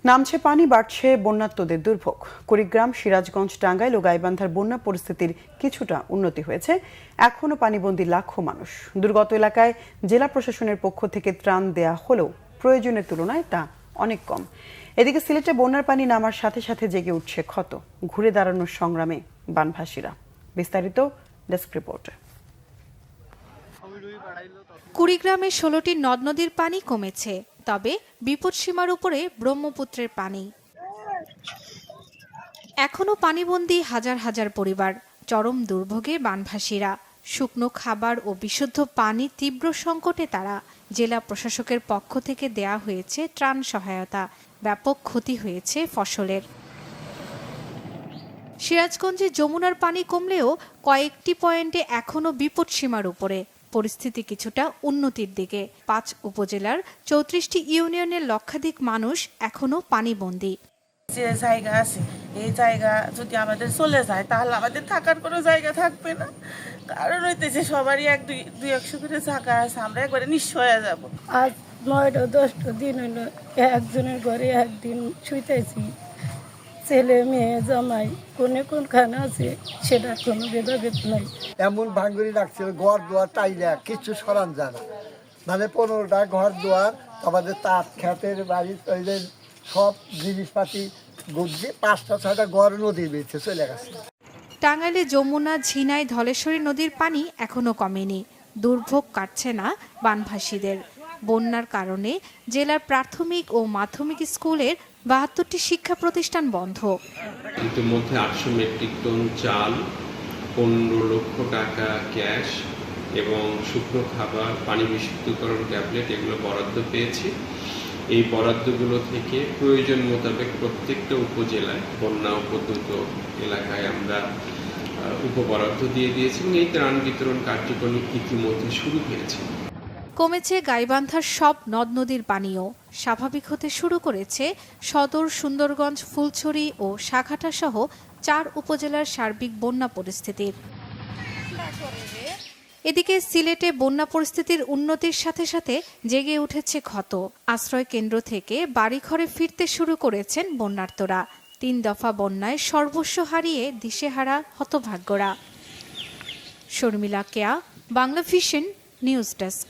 নামছে পানি, বাড়ছে বন্যার্তদের দুর্ভোগ। কুড়িগ্রাম, সিরাজগঞ্জ, টাঙ্গাইল ও গাইবান্ধার বন্যা পরিস্থিতির কিছুটা উন্নতি হয়েছে। এখনো পানিবন্দী লাখো মানুষ। দুর্গত এলাকায় জেলা প্রশাসনের পক্ষ থেকে ত্রাণ দেয়া হলেও প্রয়োজনের তুলনায় তা অনেক কম। এদিকে সিলেটে বন্যার পানি নামার সাথে সাথে জেগে উঠছে ক্ষত। ঘুরে দাঁড়ানোর সংগ্রামে বানভাসীরা। বিস্তারিত ডেস্ক রিপোর্টে। কুড়িগ্রামে ১৬টি নদ নদীর পানি কমেছে, তবে বিপদসীমার উপরে ব্রহ্মপুত্রের পানি। এখনো পানিবন্দী হাজার হাজার পরিবার। চরম দুর্ভোগে বানভাসীরা। শুকনো খাবার ও বিশুদ্ধ পানি তীব্র সংকটে তারা। জেলা প্রশাসকের পক্ষ থেকে দেয়া হয়েছে ত্রাণ সহায়তা। ব্যাপক ক্ষতি হয়েছে ফসলের। সিরাজগঞ্জে যমুনার পানি কমলেও কয়েকটি পয়েন্টে এখনো বিপদসীমার উপরে। পরিস্থিতি কিছুটা উন্নতির দিকে। ৫ উপজেলার ৩৪টি ইউনিয়নের লক্ষাধিক মানুষ এখনো পানিবন্দী। যে জায়গা আছে, এই জায়গা যদি আমাদের চলে যায় তাহলে আমাদের থাকার কোনো জায়গা থাকবে না। কারণ হইতেছে সবারই দুই একশো করে জায়গা আছে, আমরা একবারে নিঃস্ব হয়ে যাবো। আজ ৯টা ১০টা দিন হলো একজনের ঘরে একদিন শুইতেছি। ছেলে মেয়ে জামাই কোনখানে আছে সেটা কোনো ভেদাভেদ নাই। এমন ভাঙ্গুরি লাগছিল, ঘর দুয়ার টাইলা কিছু সরান যায় না। মানে ১৫টা ঘর দুয়ার, আমাদের তাঁত খেতের বাড়ি সব জিনিসপাতি গুছিয়ে ৫টা ৬টা ঘর নদীর বেঁচে চলে গেছে। টাঙ্গাইলে যমুনা, ঝিনাই, ধলেশ্বরী নদীর পানি এখনো কমেনি। দুর্ভোগ কাটছে না বানভাসীদের। বন্যার কারণে জেলার প্রাথমিক ও মাধ্যমিক স্কুলের ৭২টি শিক্ষা প্রতিষ্ঠান বন্ধ। ইতিমধ্যে ৮০০ মেট্রিক টন চাল, ১৫ লক্ষ টাকা ক্যাশ এবং শুকনো খাবার, পানি বিশুদ্ধকরণ ট্যাবলেট এগুলো বরাদ্দ পেয়েছি। এই বরাদ্দগুলো থেকে প্রয়োজন মোতাবেক প্রত্যেকটা উপজেলায়, বন্যা উপদ্রুত এলাকায় আমরা উপবরাদ্দ দিয়ে দিয়েছি এবং এই ত্রাণ বিতরণ কার্যক্রম ইতিমধ্যে শুরু হয়েছে। কমেছে গাইবান্ধার সব নদ নদীর পানিও। স্বাভাবিক হতে শুরু করেছে সদর, সুন্দরগঞ্জ, ফুলছড়ি ও সাঘাটা সহ ৪ উপজেলার সার্বিক বন্যা পরিস্থিতির। এদিকে সিলেটে বন্যা পরিস্থিতির উন্নতির সাথে সাথে জেগে উঠেছে ক্ষত। আশ্রয় কেন্দ্র থেকে বাড়িঘরে ফিরতে শুরু করেছেন বন্যার্তরা। ৩ দফা বন্যায় সর্বস্ব হারিয়ে দিশেহারা হতভাগ্যরা। শর্মিলা কেয়া, বাংলা ভিশন নিউজ ডেস্ক।